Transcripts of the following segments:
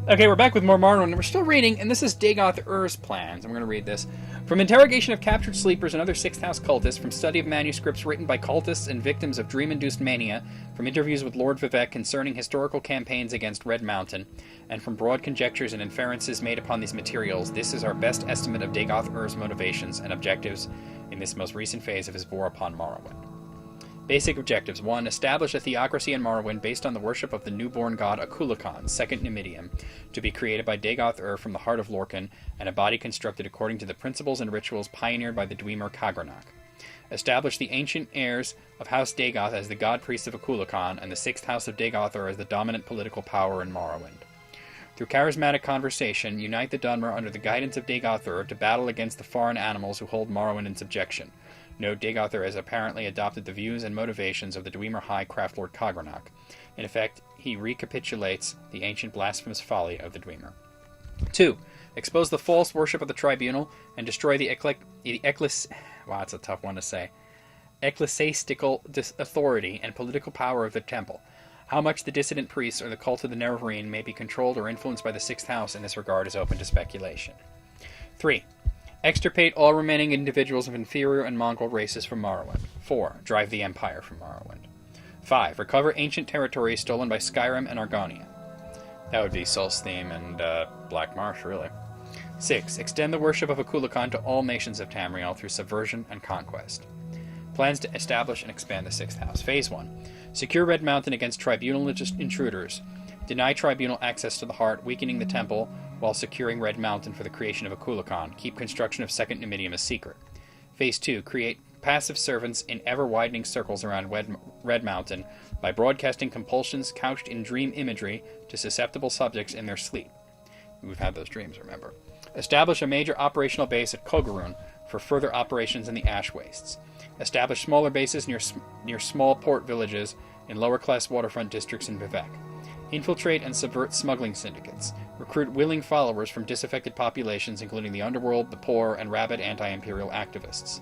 Okay, we're back with more Morrowind, and we're still reading, and this is Dagoth Ur's plans. I'm going to read this. From interrogation of captured sleepers and other Sixth House cultists, from study of manuscripts written by cultists and victims of dream-induced mania, from interviews with Lord Vivek concerning historical campaigns against Red Mountain, and from broad conjectures and inferences made upon these materials, this is our best estimate of Dagoth Ur's motivations and objectives in this most recent phase of his war upon Morrowind. Basic objectives. 1. Establish a theocracy in Morrowind based on the worship of the newborn god Akulakan, second Numidium, to be created by Dagoth Ur from the heart of Lorkhan, and a body constructed according to the principles and rituals pioneered by the Dwemer Kagranach. Establish the ancient heirs of House Dagoth as the god priests of Akulakan, and the sixth house of Dagoth Ur as the dominant political power in Morrowind. Through charismatic conversation, unite the Dunmer under the guidance of Dagoth Ur to battle against the foreign animals who hold Morrowind in subjection. Note, Dagoth Ur has apparently adopted the views and motivations of the Dwemer High Craftlord Kagranach. In effect, he recapitulates the ancient blasphemous folly of the Dwemer. 2. Expose the false worship of the Tribunal and destroy the ecclesiastical authority and political power of the temple. How much the dissident priests or the cult of the Nerevarine may be controlled or influenced by the Sixth House in this regard is open to speculation. 3. Extirpate all remaining individuals of inferior and mongrel races from Morrowind. 4. Drive the Empire from Morrowind. 5. Recover ancient territories stolen by Skyrim and Argonia. That would be Solstheim and Black Marsh, really. 6. Extend the worship of Akulakan to all nations of Tamriel through subversion and conquest. Plans to establish and expand the Sixth House. Phase 1. Secure Red Mountain against Tribunal intruders. Deny Tribunal access to the heart, weakening the temple, while securing Red Mountain for the creation of Akulakan. Keep construction of Second Numidium a secret. Phase 2. Create passive servants in ever-widening circles around Red Mountain by broadcasting compulsions couched in dream imagery to susceptible subjects in their sleep. We've had those dreams, remember. Establish a major operational base at Kogarun for further operations in the Ash Wastes. Establish smaller bases near small port villages in lower-class waterfront districts in Vivek. Infiltrate and subvert smuggling syndicates. Recruit willing followers from disaffected populations, including the underworld, the poor, and rabid anti-imperial activists.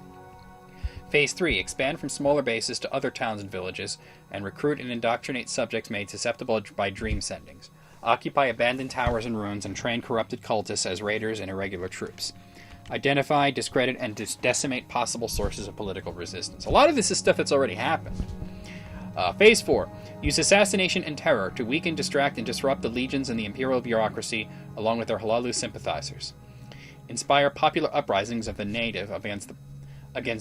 Phase 3. Expand from smaller bases to other towns and villages, and recruit and indoctrinate subjects made susceptible by dream sendings. Occupy abandoned towers and ruins, and train corrupted cultists as raiders and irregular troops. Identify, discredit, and decimate possible sources of political resistance. A lot of this is stuff that's already happened. Phase 4. Use assassination and terror to weaken, distract, and disrupt the legions and the imperial bureaucracy, along with their Halalu sympathizers. Inspire popular uprisings of the native against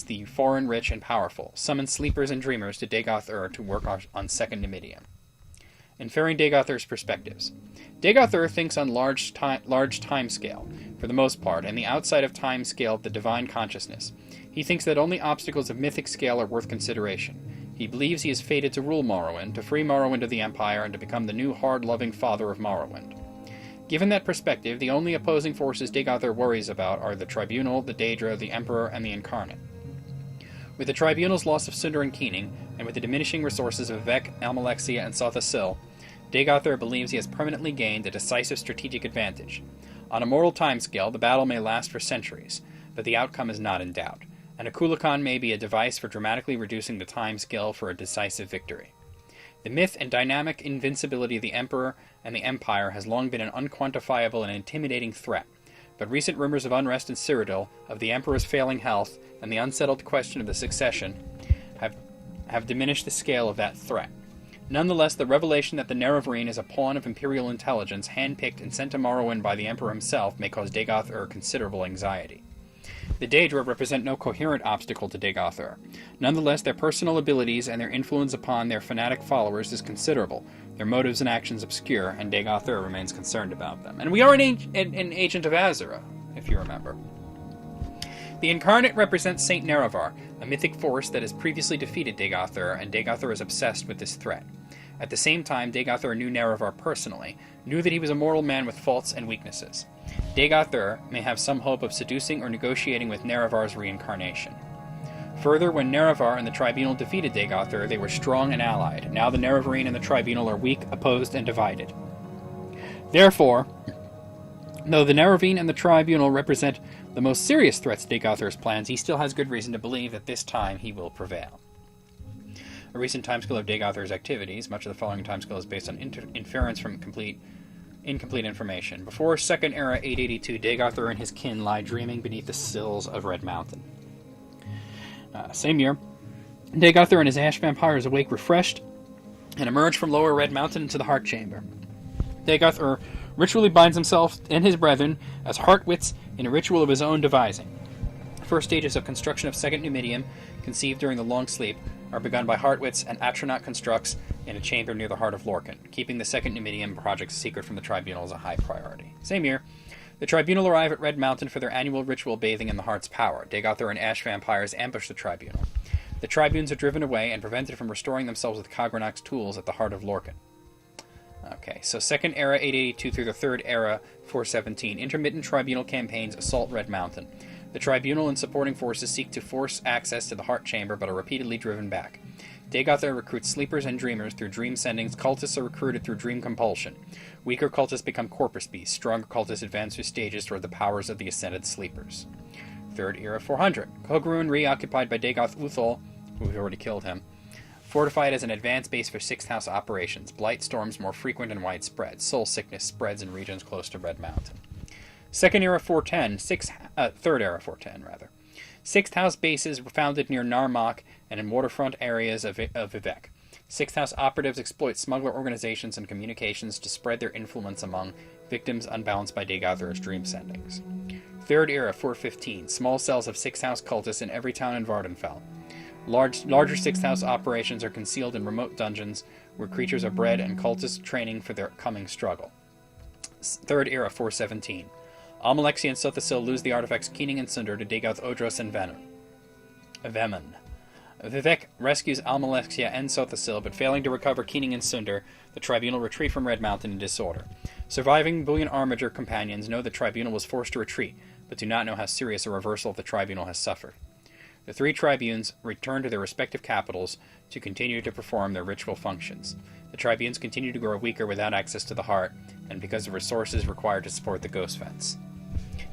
the foreign rich and powerful. Summon sleepers and dreamers to Dagoth Ur to work on Second Numidium. Inferring Dagoth Ur's perspectives. Dagoth Ur thinks on large time scale, for the most part, and the outside of time scale of the divine consciousness. He thinks that only obstacles of mythic scale are worth consideration. He believes he is fated to rule Morrowind, to free Morrowind of the Empire, and to become the new hard-loving father of Morrowind. Given that perspective, the only opposing forces Dagoth Ur worries about are the Tribunal, the Daedra, the Emperor, and the Incarnate. With the Tribunal's loss of Cinder and Keening, and with the diminishing resources of Vivek, Almalexia, and Sotha Sil, Dagoth Ur believes he has permanently gained a decisive strategic advantage. On a mortal timescale, the battle may last for centuries, but the outcome is not in doubt, and Akulakan may be a device for dramatically reducing the time scale for a decisive victory. The myth and dynamic invincibility of the Emperor and the Empire has long been an unquantifiable and intimidating threat, but recent rumors of unrest in Cyrodiil, of the Emperor's failing health, and the unsettled question of the succession have diminished the scale of that threat. Nonetheless, the revelation that the Nerevarine is a pawn of Imperial intelligence, handpicked and sent to Morrowind by the Emperor himself, may cause Dagoth Ur considerable anxiety. The Daedra represent no coherent obstacle to Dagoth Ur. Nonetheless, their personal abilities and their influence upon their fanatic followers is considerable, their motives and actions obscure, and Dagoth Ur remains concerned about them. And we are an agent of Azura, if you remember. The Incarnate represents Saint Nerevar, a mythic force that has previously defeated Dagoth Ur, and Dagoth Ur is obsessed with this threat. At the same time, Dagoth Ur knew Nerevar personally, knew that he was a mortal man with faults and weaknesses. Dagoth Ur may have some hope of seducing or negotiating with Nerevar's reincarnation. Further, when Nerevar and the Tribunal defeated Dagoth Ur, they were strong and allied. Now the Nerevarine and the Tribunal are weak, opposed, and divided. Therefore, though the Nerevarine and the Tribunal represent the most serious threats to Dagoth Ur's plans, he still has good reason to believe that this time he will prevail. A recent timescale of Dagoth Ur's activities, much of the following timescale is based on inference from complete Incomplete information. Before Second Era 882, Dagothur and his kin lie dreaming beneath the sills of Red Mountain. Same year, Dagothur and his ash vampires awake refreshed and emerge from Lower Red Mountain into the Heart Chamber. Dagothur ritually binds himself and his brethren as Heartwits in a ritual of his own devising. The first stages of construction of Second Numidium, conceived during the Long Sleep, are begun by Heartwits and Atronaut constructs in a chamber near the heart of Lorcan. Keeping the Second Numidium project secret from the Tribunal is a high priority. Same year, the Tribunal arrive at Red Mountain for their annual ritual bathing in the Heart's power. Dagothur and Ash vampires ambush the Tribunal. The Tribunes are driven away and prevented from restoring themselves with Kagranak's tools at the heart of Lorcan. Okay, so Second Era 882 through the Third Era 417. Intermittent Tribunal campaigns assault Red Mountain. The Tribunal and supporting forces seek to force access to the Heart Chamber, but are repeatedly driven back. Dagothur recruits sleepers and dreamers through dream sendings. Cultists are recruited through dream compulsion. Weaker cultists become corpus beasts. Stronger cultists advance through stages toward the powers of the ascended sleepers. Third Era 400. Kog'Run reoccupied by Dagoth Uthal, who we've already killed him. Fortified as an advanced base for Sixth House operations. Blight storms more frequent and widespread. Soul sickness spreads in regions close to Red Mountain. Second Era 410, Third Era 410, rather. Sixth House bases were founded near Narmak and in waterfront areas of Vivek. Sixth House operatives exploit smuggler organizations and communications to spread their influence among victims unbalanced by Dagothur's dream sendings. Third Era 415, small cells of Sixth House cultists in every town in Vardenfell. Larger Sixth House operations are concealed in remote dungeons where creatures are bred and cultists training for their coming struggle. Third Era 417. Almalexia and Sothasil lose the artifacts Keening and Sunder to Dagoth Odros and Veman. Vivek rescues Almalexia and Sothasil, but failing to recover Keening and Sunder, the Tribunal retreat from Red Mountain in disorder. Surviving Bullion Armiger companions know the Tribunal was forced to retreat, but do not know how serious a reversal of the Tribunal has suffered. The three tribunes return to their respective capitals to continue to perform their ritual functions. The tribunes continue to grow weaker without access to the heart, and because of resources required to support the Ghost Fence.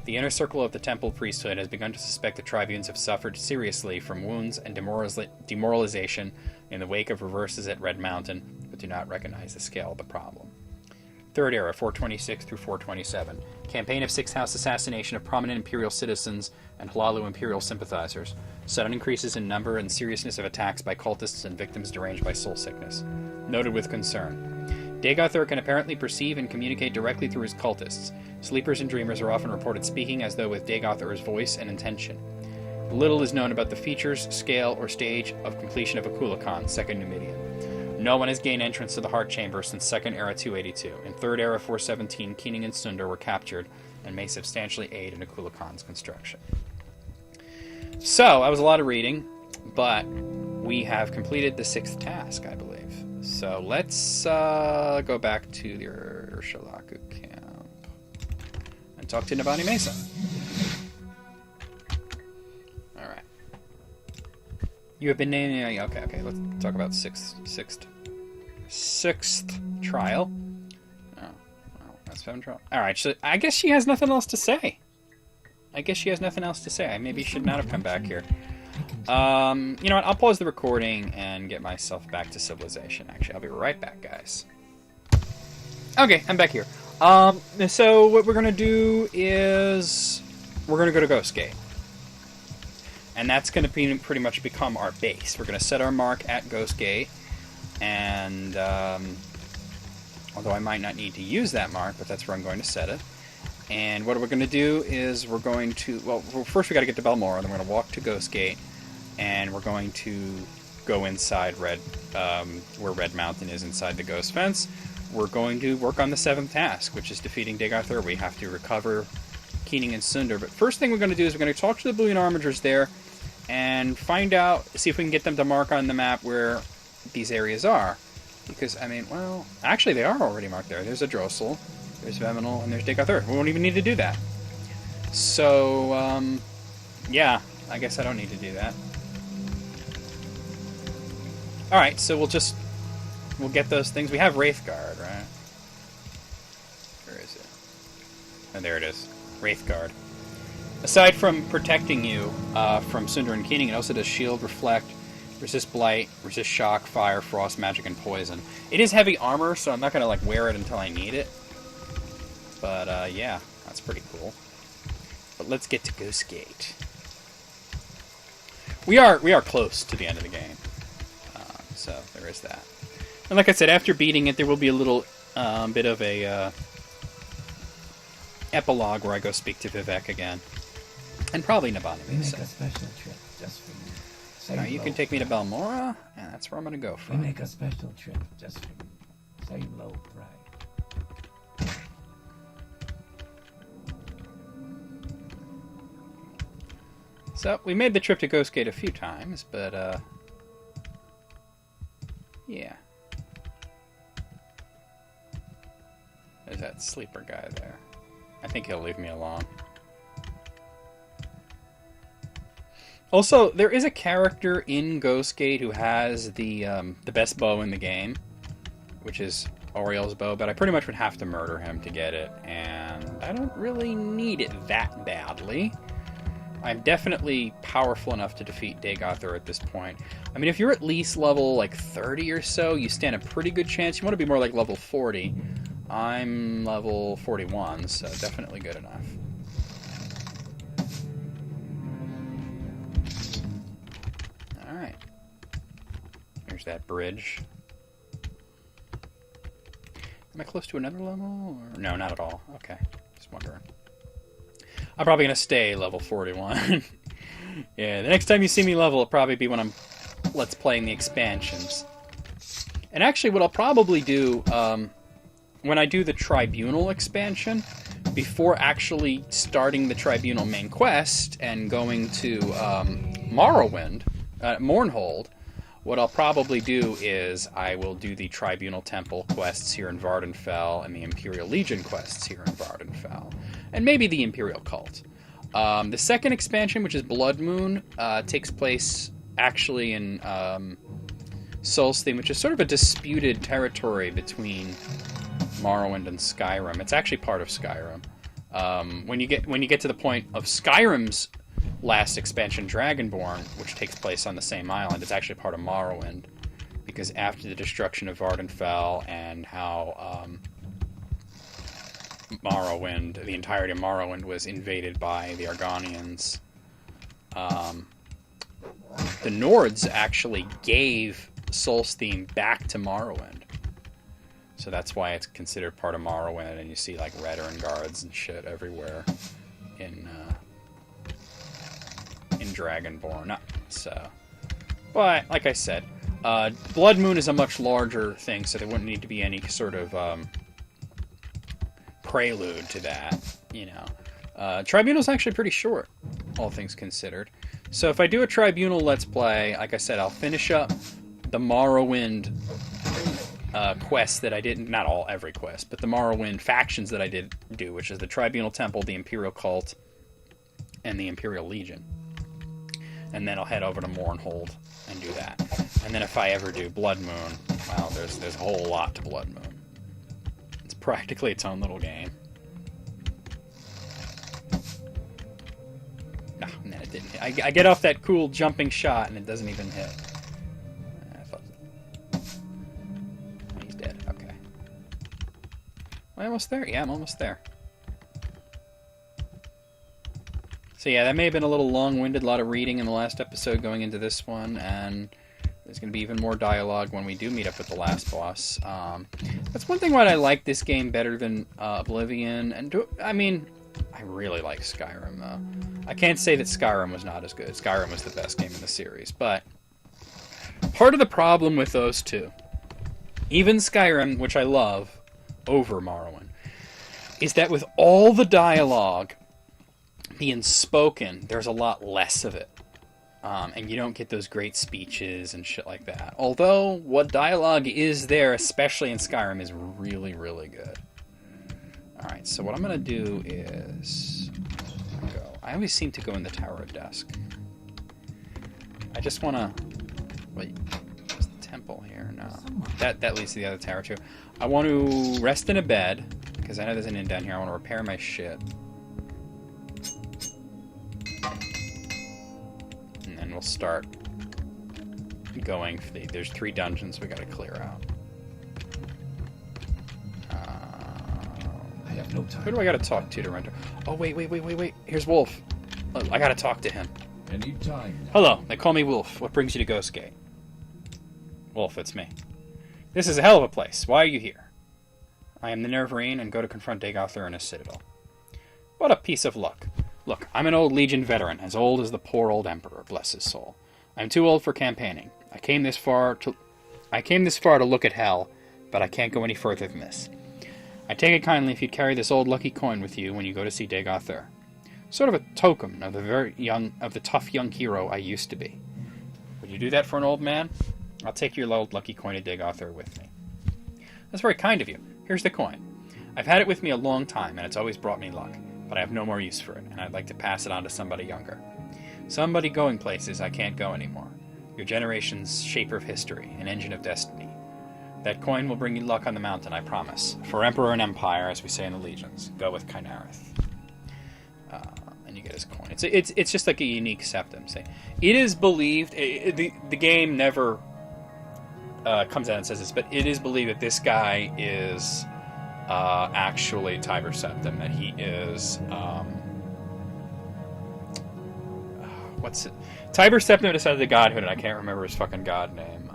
The inner circle of the Temple priesthood has begun to suspect the tribunes have suffered seriously from wounds and demoralization in the wake of reverses at Red Mountain, but do not recognize the scale of the problem. Third Era, 426 through 427. Campaign of Sixth House assassination of prominent Imperial citizens and Hlaalu Imperial sympathizers. Sudden increases in number and seriousness of attacks by cultists and victims deranged by soul sickness. Noted with concern. Dagothur can apparently perceive and communicate directly through his cultists. Sleepers and dreamers are often reported speaking as though with Dagothur's voice and intention. Little is known about the features, scale, or stage of completion of Akulakan, Second Numidium. No one has gained entrance to the Heart Chamber since Second Era 282. In Third Era 417, Keening and Sunder were captured and may substantially aid in Akulakan's construction. So, that was a lot of reading, but we have completed the 6th task, I believe. So let's go back to the Urshalaku camp and talk to Nabani Mesa. Alright. You have been named... Okay, let's talk about sixth trial. Oh, well, that's 7th trial. Alright, so I guess she has nothing else to say. I maybe should not have come back here. You know what? I'll pause the recording and get myself back to civilization. Actually, I'll be right back, guys. Okay, I'm back here. So what we're gonna do is we're gonna go to Ghost Gate, and that's gonna be pretty much become our base. We're gonna set our mark at Ghost Gate, and although I might not need to use that mark, but that's where I'm going to set it. And what we're going to do is we're going to... Well, first we got to get to Balmora, then we're going to walk to Ghost Gate, and we're going to go inside where Red Mountain is inside the Ghost Fence. We're going to work on the 7th task, which is defeating Dagothur. We have to recover Keening and Sunder. But first thing we're going to do is we're going to talk to the Bullion Armigers there and find out, see if we can get them to mark on the map where these areas are. Because, I mean, well, actually they are already marked there. There's a Drossel. There's Veminal, and there's Dagothur. We won't even need to do that. So, yeah, I guess I don't need to do that. Alright, so we'll get those things. We have Wraithguard, right? Where is it? Oh, there it is. Wraithguard. Aside from protecting you from Sunder and Keening, it also does Shield, Reflect, Resist Blight, Resist Shock, Fire, Frost, Magic, and Poison. It is heavy armor, so I'm not going to wear it until I need it. But yeah, that's pretty cool. But let's get to Ghost Gate. We are close to the end of the game, so there is that. And like I said, after beating it, there will be a little bit of a epilogue where I go speak to Vivek again, and probably Nabonidus. We make a special trip just for you. Say Now you can take me to Balmora, and that's where I'm gonna go We from. make a special trip just for you. Say low pride. So we made the trip to Ghost Gate a few times, but yeah. There's that sleeper guy there. I think he'll leave me alone. Also, there is a character in Ghost Gate who has the best bow in the game, which is Oriel's bow, but I pretty much would have to murder him to get it, and I don't really need it that badly. I'm definitely powerful enough to defeat Dagothor at this point. I mean, if you're at least level, like, 30 or so, you stand a pretty good chance. You want to be more like level 40. I'm level 41, so definitely good enough. Alright. There's that bridge. Am I close to another level? Or... No, not at all. Okay. Just wondering. I'm probably going to stay level 41. Yeah, the next time you see me level, it'll probably be when I'm Let's Playing the expansions. And actually, what I'll probably do, when I do the Tribunal expansion, before actually starting the Tribunal main quest and going to Morrowind, Mournhold, what I'll probably do is I will do the Tribunal Temple quests here in Vardenfell and the Imperial Legion quests here in Vardenfell. And maybe the Imperial Cult. The second expansion, which is Blood Moon, takes place actually in Solstheim, which is sort of a disputed territory between Morrowind and Skyrim. It's actually part of Skyrim. When you get to the point of Skyrim's last expansion, Dragonborn, which takes place on the same island, it's actually part of Morrowind, because after the destruction of Vardenfell and how Morrowind, the entirety of Morrowind was invaded by the Argonians, the Nords actually gave Solstheim back to Morrowind. So that's why it's considered part of Morrowind, and you see like Redoran guards and shit everywhere in Dragonborn. So, but like I said, Blood Moon is a much larger thing, so there wouldn't need to be any sort of prelude to that. You know, Tribunal's actually pretty short, all things considered. So if I do a Tribunal Let's Play, like I said, I'll finish up the Morrowind quests that I didn't, not every quest, but the Morrowind factions that I did do, which is the Tribunal Temple, the Imperial Cult, and the Imperial Legion. And then I'll head over to Mournhold and do that. And then if I ever do Blood Moon, well, there's a whole lot to Blood Moon. It's practically its own little game. Ah, and then it didn't hit. I get off that cool jumping shot and it doesn't even hit. He's dead. Okay. Am I almost there? Yeah, I'm almost there. So yeah, that may have been a little long-winded, a lot of reading in the last episode going into this one, and there's going to be even more dialogue when we do meet up with the last boss. That's one thing why I like this game better than Oblivion, and I mean, I really like Skyrim, though. I can't say that Skyrim was not as good. Skyrim was the best game in the series, but part of the problem with those two, even Skyrim, which I love, over Morrowind, is that with all the dialogue being spoken, there's a lot less of it. And you don't get those great speeches and shit like that. Although, what dialogue is there, especially in Skyrim, is really, really good. Alright, so what I'm going to do is go. I always seem to go in the Tower of Dusk. I just want to... Wait, there's the temple here. No. That leads to the other tower, too. I want to rest in a bed, because I know there's an inn down here. I want to repair my shit. We'll start going for there's 3 dungeons we gotta clear out. No time. Who do I gotta talk to render? Oh, wait. Here's Wolf. Oh, I gotta talk to him. Any time. Hello, they call me Wolf. What brings you to Ghostgate? Wolf, it's me. This is a hell of a place. Why are you here? I am the Nervarine and go to confront Dagothur in his citadel. What a piece of luck. Look, I'm an old Legion veteran, as old as the poor old Emperor, bless his soul. I'm too old for campaigning. I came this far to look at hell, but I can't go any further than this. I take it kindly if you'd carry this old lucky coin with you when you go to see Dagothur. Sort of a token of the tough young hero I used to be. Would you do that for an old man? I'll take your old lucky coin to Dagothur with me. That's very kind of you. Here's the coin. I've had it with me a long time, and it's always brought me luck, but I have no more use for it, and I'd like to pass it on to somebody younger. Somebody going places I can't go anymore. Your generation's shaper of history, an engine of destiny. That coin will bring you luck on the mountain, I promise. For Emperor and Empire, as we say in the Legions. Go with Kynareth. And you get his coin. It's just like a unique septum. Say, it is believed... the game never comes out and says this, but it is believed that this guy is actually Tiber Septim. That he is... what's it? Tiber Septim decided the godhood, and I can't remember his fucking god name.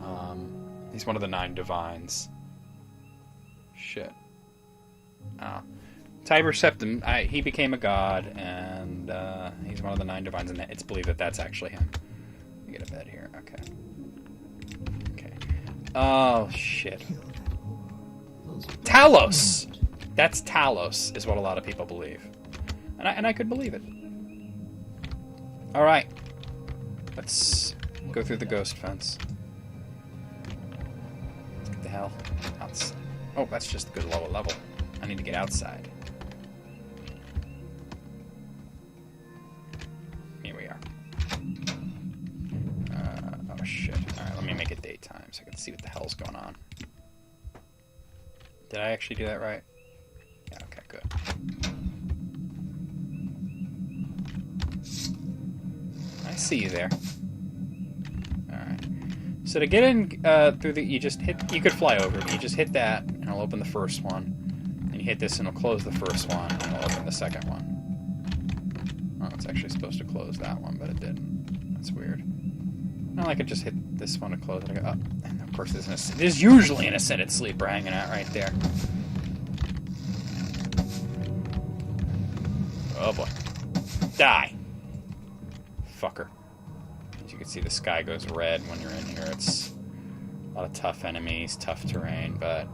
He's one of the 9 divines. Shit. Tiber Septim, he became a god, and he's one of the 9 divines, and it's believed that that's actually him. Let me get a bed here. Okay. Oh, shit. Talos! That's Talos, is what a lot of people believe. And I could believe it. Alright. Let's go through the ghost fence. Let's get the hell outside. Oh, that's just a good lower level. I need to get outside. Here we are. Oh shit. Alright, let me make it daytime so I can see what the hell's going on. Did I actually do that right? Yeah, okay, good. I see you there. Alright. So to get in through the... You could fly over, but you just hit that, and it'll open the first one. And you hit this, and it'll close the first one, and it'll open the second one. Oh, it's actually supposed to close that one, but it didn't. That's weird. No, I could just hit this one to close it. I go up. And of course, there's usually an Ascended Sleeper hanging out right there. Oh boy. Die! Fucker. As you can see, the sky goes red when you're in here. It's a lot of tough enemies, tough terrain, but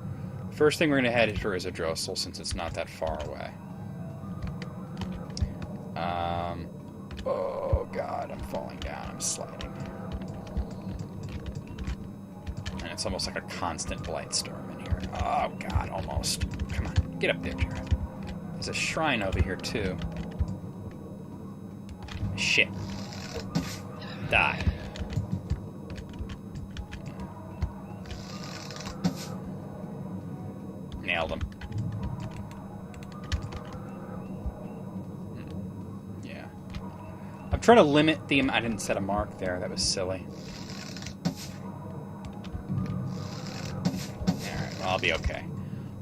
first thing we're going to head for is a Drossel, since it's not that far away. Oh god, I'm falling down, I'm sliding. And it's almost like a constant blight storm in here. Oh god, almost. Come on, get up there, Jared. There's a shrine over here, too. Shit. Die. Nailed him. Yeah. I'm trying to limit the... I didn't set a mark there. That was silly. Alright, well, I'll be okay.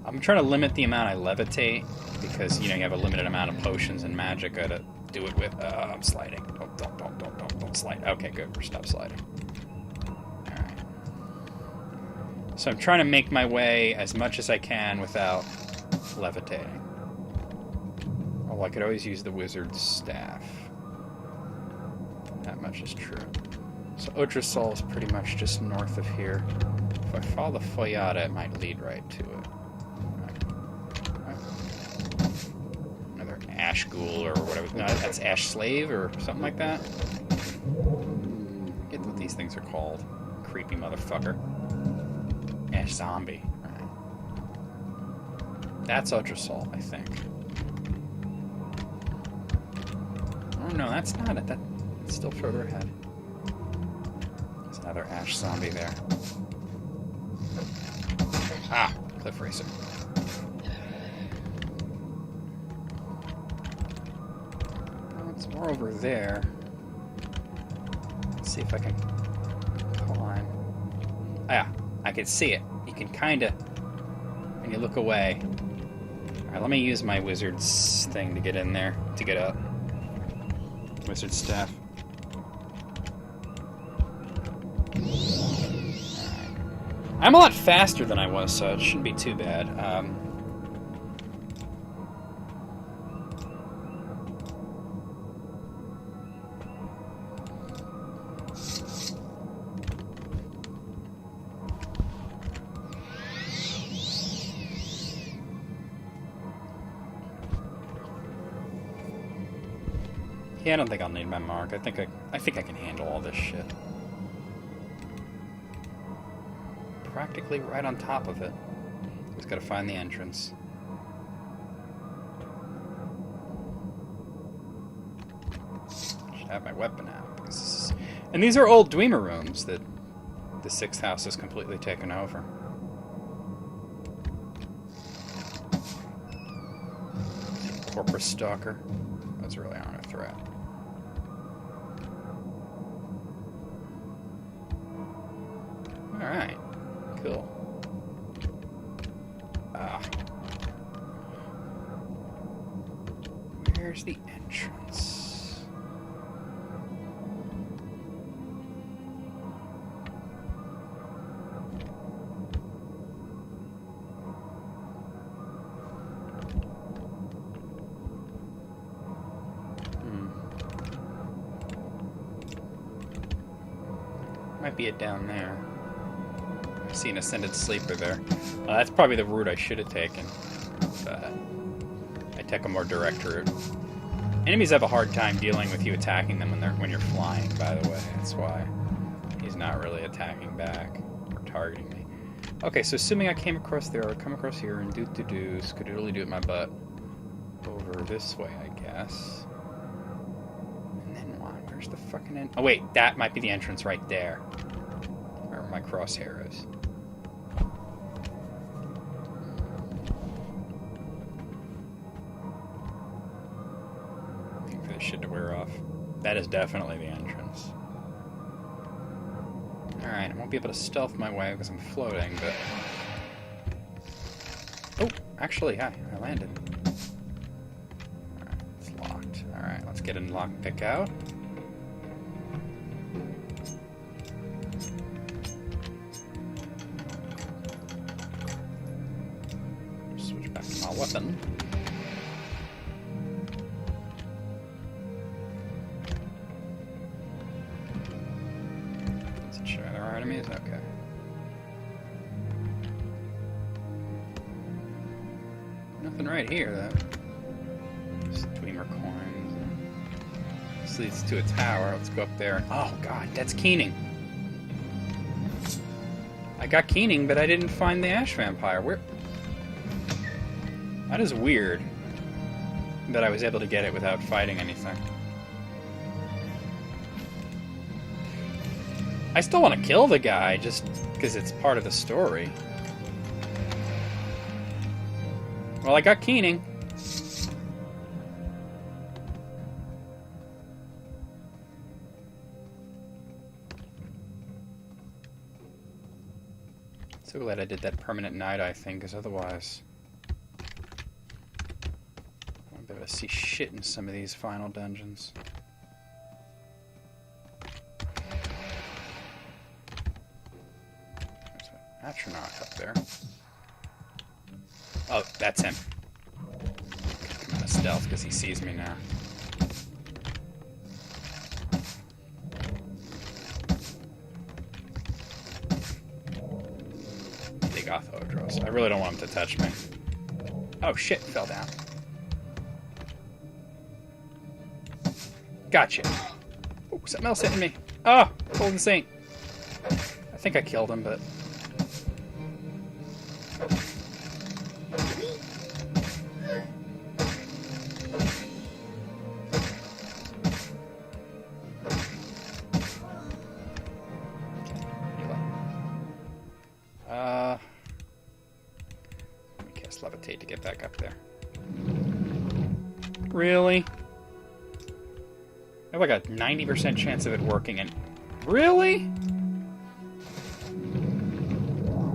I'm trying to limit the amount I levitate, because, you know, you have a limited amount of potions and magic to do it with. I'm sliding. Don't slide. Okay, good. We're stop sliding. Alright. So I'm trying to make my way as much as I can without levitating. Oh, I could always use the wizard's staff. That much is true. So Odrasol is pretty much just north of here. If I follow the Foyada, it might lead right to it. Another Ash Ghoul or whatever. No, that's Ash Slave or something like that. Get what these things are called. Creepy motherfucker. Ash Zombie. Right. That's Odrasol, I think. Oh no, that's not it. That's still further ahead. There's another Ash Zombie there. Ah, Cliff Racer. Well, it's more over there. Let's see if I can climb. Ah, yeah, I can see it. You can kind of, when you look away. Alright, let me use my wizard's thing to get in there, to get up. Wizard staff. I'm a lot faster than I was, so it shouldn't be too bad. Yeah, I don't think I'll need my mark. I think I can handle all this shit. Practically right on top of it. Just gotta find the entrance. Should have my weapon out. And these are old Dwemer rooms that the 6th house has completely taken over. Corpus Stalker. Those really aren't a threat. Alright. Cool. Where's the entrance? Might be it down there. I see an Ascended Sleeper there. That's probably the route I should have taken. But I take a more direct route. Enemies have a hard time dealing with you attacking them when you're flying, by the way. That's why he's not really attacking back or targeting me. Okay, so assuming I came across there, I would come across here and do skadoodly-doo my butt over this way, I guess. And then what? Where's the fucking end? Oh wait, that might be the entrance right there. Where my crosshair is. Waiting for this shit to wear off. That is definitely the entrance. Alright, I won't be able to stealth my way because I'm floating, but... Oh, actually, hi, I landed. Alright, it's locked. Alright, let's get a lockpick out. Switch back to my weapon. Enemies? Okay. Nothing right here, though. Just Dwemer coins. This leads to a tower. Let's go up there. Oh, God, that's Keening. I got Keening, but I didn't find the Ash Vampire. Where? That is weird that I was able to get it without fighting anything. I still want to kill the guy, just because it's part of the story. Well, I got Keening. So glad I did that permanent night-eye thing, because otherwise... I won't be able to see shit in some of these final dungeons. Astronaut up there. Oh, that's him. Come out of stealth because he sees me now. Big Othodros. I really don't want him to touch me. Oh shit, fell down. Gotcha. Oh, something else hitting me. Oh, Golden Saint. I think I killed him, but... Let me cast Levitate to get back up there. Really? I have like a 90% chance of it working, and... Really?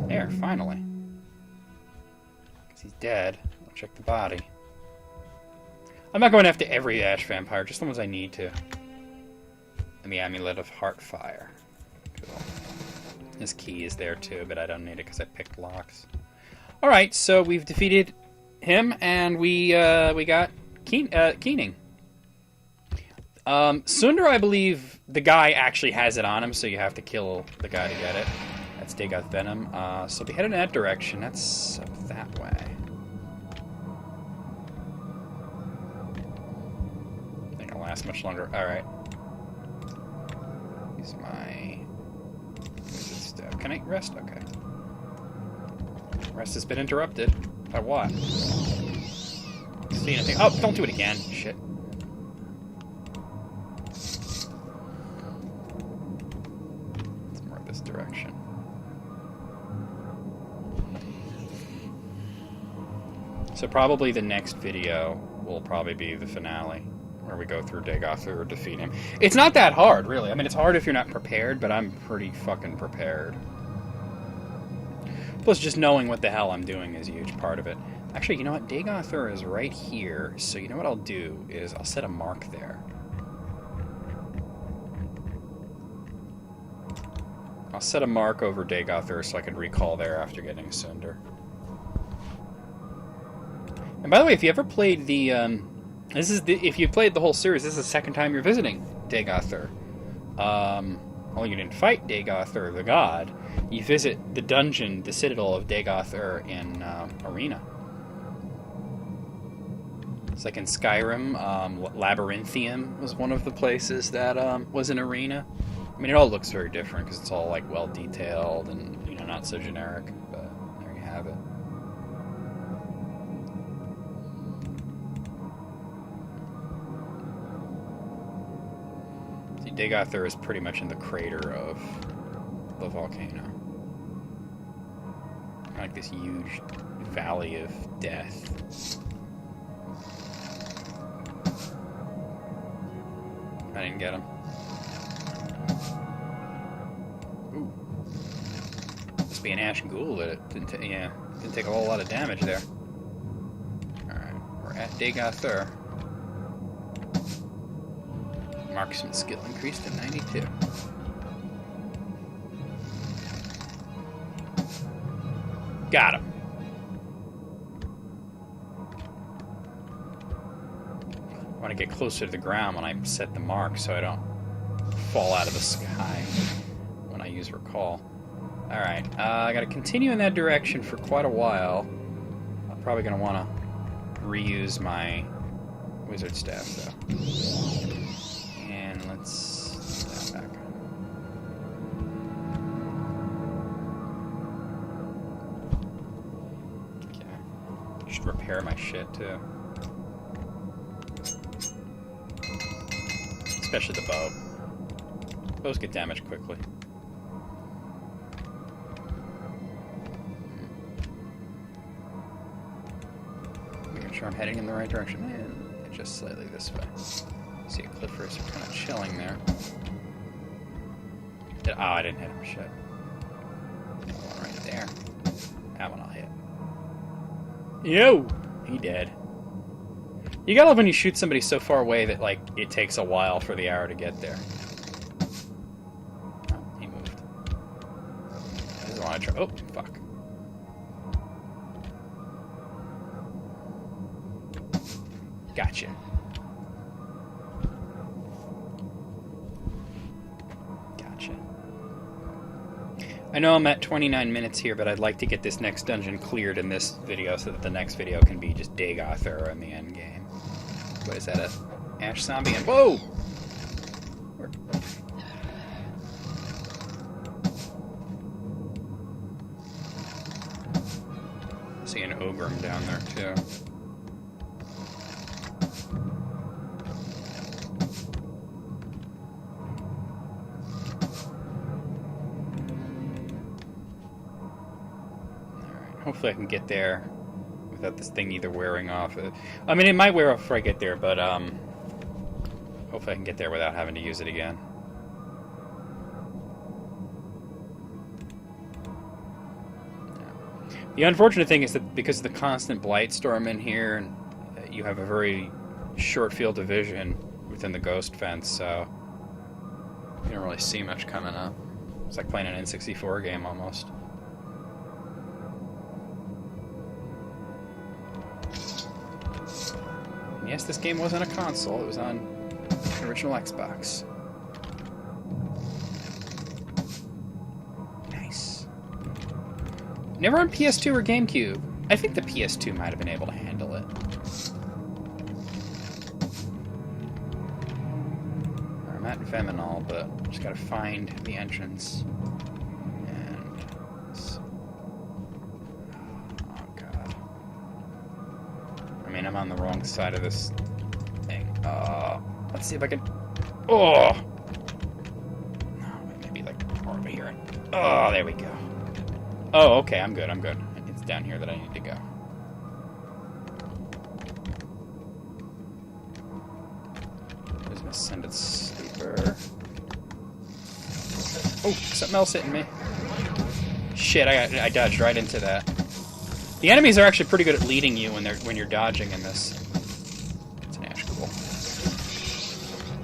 There, finally. Because he's dead, which Check the body. I'm not going after every ash vampire, just the ones I need to. And the Amulet of Heartfire. Cool. His key is there too, but I don't need it because I picked locks. Alright, so we've defeated him, and we got Keening. Sundar, I believe the guy actually has it on him, so you have to kill the guy to get it. That's Dagoth Venom. So we head in that direction. That's up that way. I think it'll last much longer. Alright. Use my... stuff. Can I rest? Okay. Rest has been interrupted. By what? See anything? Oh, don't do it again. Shit. It's more this direction. So probably the next video will probably be the finale, where we go through Dagoth or defeat him. It's not that hard, really. I mean, it's hard if you're not prepared, but I'm pretty fucking prepared. Plus, just knowing what the hell I'm doing is a huge part of it. Actually, you know what? Dagoth is right here, so you know what I'll do is I'll set a mark there. I'll set a mark over Dagoth so I can recall there after getting Sundar. And by the way, if you ever played the... if you played the whole series, this is the second time you're visiting Dagoth. Only you didn't fight Dagoth, the god. You visit the dungeon, the citadel of Dagoth in Arena. It's like in Skyrim. Labyrinthium was one of the places that was an arena. I mean, it all looks very different because it's all like well detailed and not so generic. But there you have it. See, Dagoth is pretty much in the crater of the volcano. Like this huge valley of death. I didn't get him. Ooh. Must be an ash ghoul that it didn't take a whole lot of damage there. Alright, we're at Dagoth. Marksman skill increased to 92. Got him. I want to get closer to the ground when I set the mark so I don't fall out of the sky when I use recall. Alright, I gotta continue in that direction for quite a while. I'm probably gonna want to reuse my wizard staff though. And let's set that back. Okay. Should repair my shit too. Especially the bow. Bows get damaged quickly. Making sure I'm heading in the right direction. And just slightly this way. See, Cliffers are kind of chilling there. Oh, I didn't hit him. Shit. One right there. That one I'll hit. Yo! He dead. You gotta love when you shoot somebody so far away that, like, it takes a while for the arrow to get there. Oh, he moved. I just want to try. Oh, fuck. Gotcha. Gotcha. I know I'm at 29 minutes here, but I'd like to get this next dungeon cleared in this video so that the next video can be just Dagoth in the end game. What is that, a ash zombie? And whoa! See an ogre down there too. Alright, hopefully I can get there without this thing either wearing off. I mean, it might wear off before I get there, but hopefully I can get there without having to use it again. The unfortunate thing is that because of the constant blight storm in here, and you have a very short field of vision within the ghost fence, so you don't really see much coming up. It's like playing an N64 game almost. And yes, this game wasn't a console, it was on the original Xbox. Nice. Never on PS2 or GameCube. I think the PS2 might have been able to handle it. I'm at Veminal, but just gotta find the entrance. And oh god. I mean, I'm on the wrong side of this thing. Let's see if I can. Oh! No, maybe like over here. Oh, there we go. Oh, okay, I'm good, I'm good. It's down here that I need to go. There's an ascended sleeper. Oh, something else hitting me. Shit, I dodged right into that. The enemies are actually pretty good at leading you when you're dodging in this. It's an ash cool.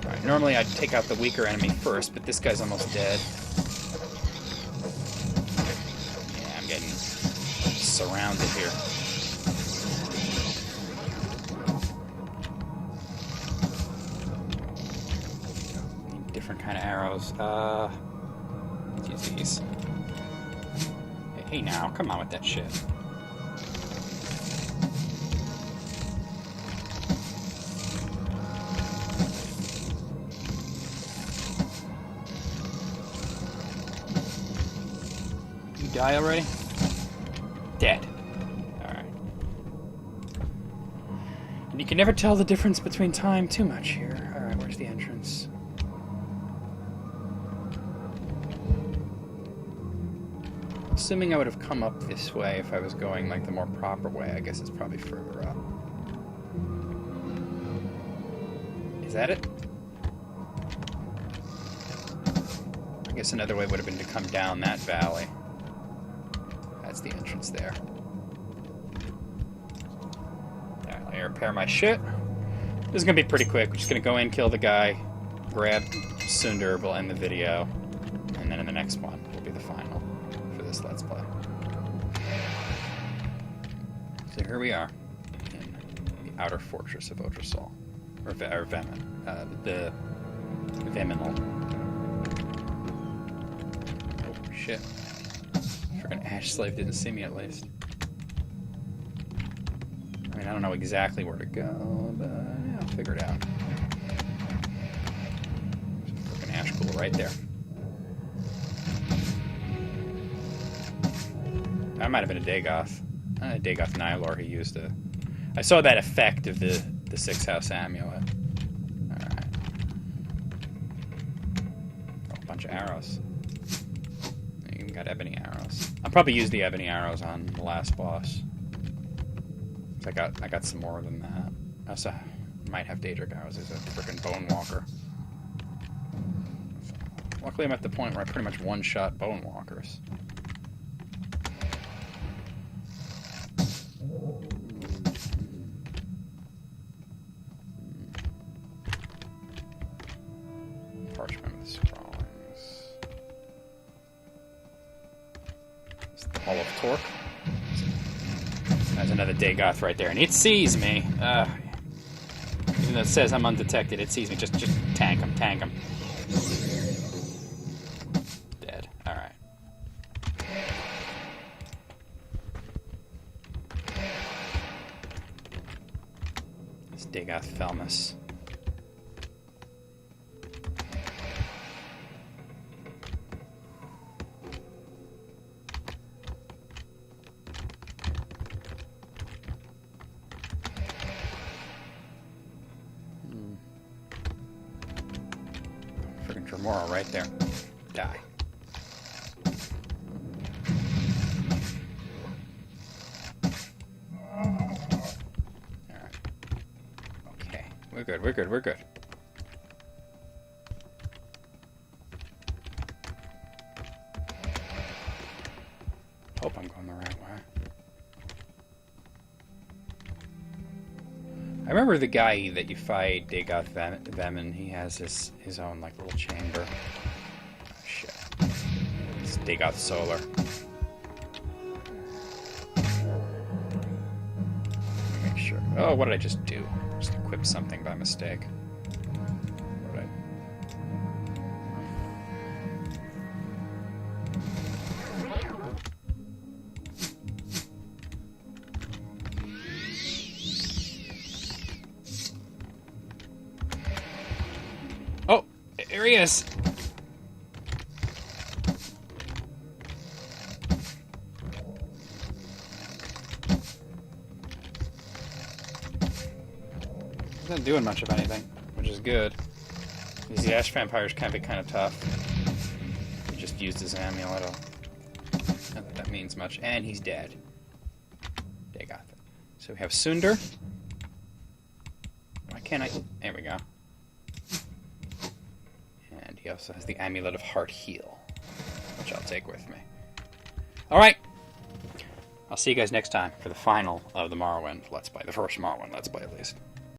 Alright, normally I'd take out the weaker enemy first, but this guy's almost dead. Yeah, I'm getting surrounded here. Need different kind of arrows. Let's use these. Hey now, come on with that shit. You die already? Dead. Alright. And you can never tell the difference between time too much here. Alright, where's the entrance? Assuming I would have come up this way if I was going like the more proper way. I guess it's probably further up. Is that it? I guess another way would have been to come down that valley. That's the entrance there. Alright, let me repair my shit. This is gonna be pretty quick. We're just gonna go in, kill the guy, grab Sunder, we'll end the video, and then in the next one will be the final for this Let's Play. So here we are in the outer fortress of Otrasol. Or Vemin. The Veminal. Oh, shit. Frickin' Ash Slave didn't see me at least. I mean, I don't know exactly where to go, but yeah, I'll figure it out. Frickin' Ash Cool right there. That might have been a Dagoth. Dagoth Nihilor he used to. I saw that effect of the Six House Amulet. Alright. Oh, a bunch of arrows. You even got ebony arrows. I'll probably use the ebony arrows on the last boss. I got some more than that. I also might have Daedric arrows as a frickin' Bone Walker. Luckily I'm at the point where I pretty much one-shot Bone Walkers. Parchment with scrawlings. It's the Hall of Torque. There's another Dagoth right there, and it sees me. Even though it says I'm undetected, it sees me. Just tank him, tank him. Dead. Alright. This Dagoth Felmus. Friggin' Tremora right there. Die. Alright. Okay. We're good, we're good, we're good. Hope I'm going the right way. remember the guy that you fight, Dagoth Veman, he has his own, like, little chamber. Oh, shit. It's Dagoth Solar. Make sure. Oh, what did I just do? Just equip something by mistake. What did I... Oh, there he is. He's not doing much of anything, which is good. These Ash Vampires can be kind of tough. He just used his amulet. Not that that means much. And he's dead. Dagoth. So we have Sundar. Why can't I... There we go. And he also has the Amulet of Heart Heal, which I'll take with me. Alright! I'll see you guys next time for the final of the Morrowind Let's Play. The first Morrowind Let's Play, at least.